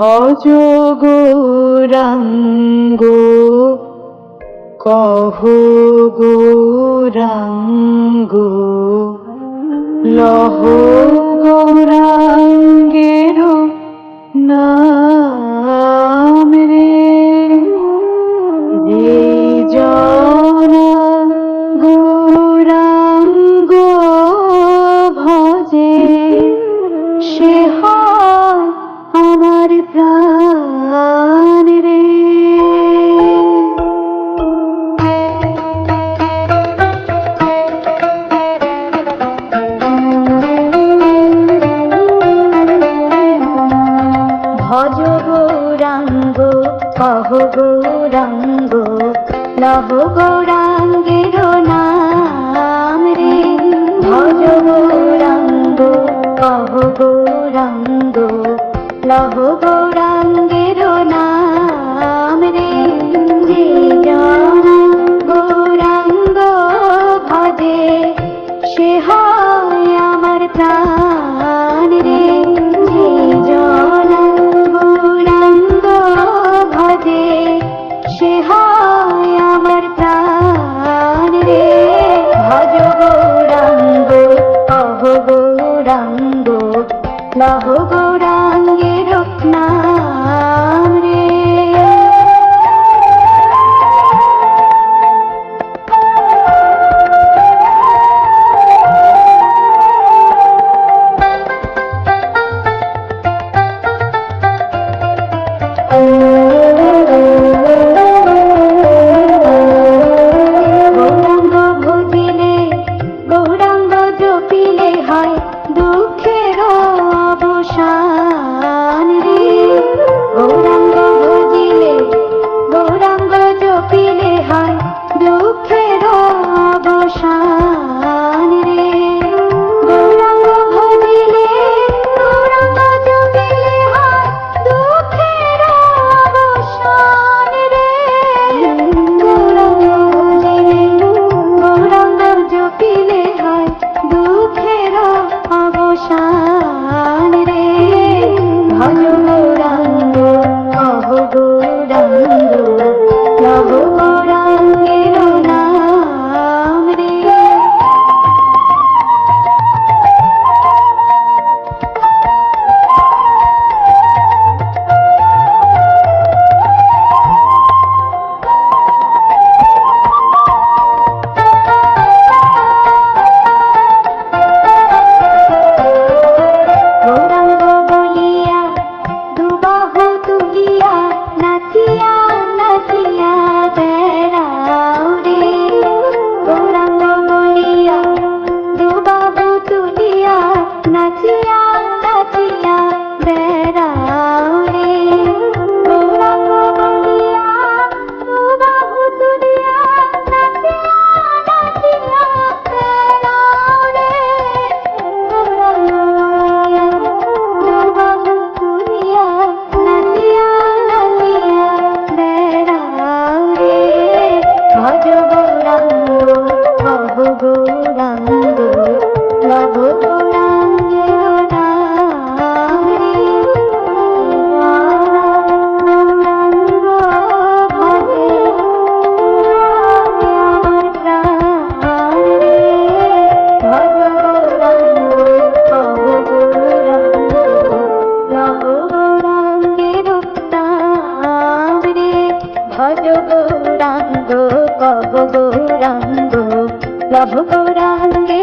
ভজ গৌরাঙ্গ কহ গৌরাঙ্গ লহ গৌরাঙ্গের নাম রে। যে জনা গৌরাঙ্গ ভজে সে হয় আমার প্রাণ রে। ভজ গৌরাঙ্গ কহ গৌরাঙ্গ লহ গৌরাঙ্গের নাম রে। ভজ গৌরাঙ্গ কহ গৌরাঙ্গ লহ গৌরাঙ্গের নাম রে। যে জনা গৌরাঙ্গ ভজে সে হয় আমার প্রাণ রে। যে জনা গৌরাঙ্গ ভজে সে হয় আমার প্রাণ রে। ভজ গৌরাঙ্গ কহ গৌরাঙ্গ লহ গৌরাঙ্গের নাম রে। গৌরাঙ্গ ভজিলে গৌরাঙ্গ জপিলে হয় দুঃখের অবসান রে। গৌরাঙ্গ ভজিলে গৌরাঙ্গ জপিলে হয় দুঃখের অবসান রে। গৌরাঙ্গ ভজিলে গৌরাঙ্গ জপিলে হয় দুঃখের অবসান রে। গৌরাঙ্গ ভজিলে গৌরাঙ্গ জপিলে হয় দুঃখের অবসান রে। ভজ গৌরাঙ্গ কহ গৌরাঙ্গ লহ গৌরাঙ্গের নাম রে। গৌরাঙ্গ বলিয়া দুবাহু তুলিয়া নাচিয়া নাচিয়া বেড়াও রে। গৌরাঙ্গ বলিয়া দুবাহু তুলিয়া নাচিয়া নাচিয়া বেড়াও রে। গৌরাঙ্গ বলিয়া দুবাহু তুলিয়া নাচিয়া নাচিয়া বেড়াও রে। গৌরাঙ্গ বলিয়া দুবাহু তুলিয়া নাচিয়া নাচিয়া বেড়াও রে। ভজ গৌরাঙ্গ কহ গৌরাঙ্গ লহ গৌরাঙ্গের নাম রে। গৌরাঙ্গ ভজে আমার প্রাণ রে। ভজ গৌরাঙ্গ কহ গৌরাঙ্গ লহ গৌরাঙ্গের নাম রে। ভজ গৌরাঙ্গ কহ গৌরাঙ্গ লহ গৌরাঙ্গের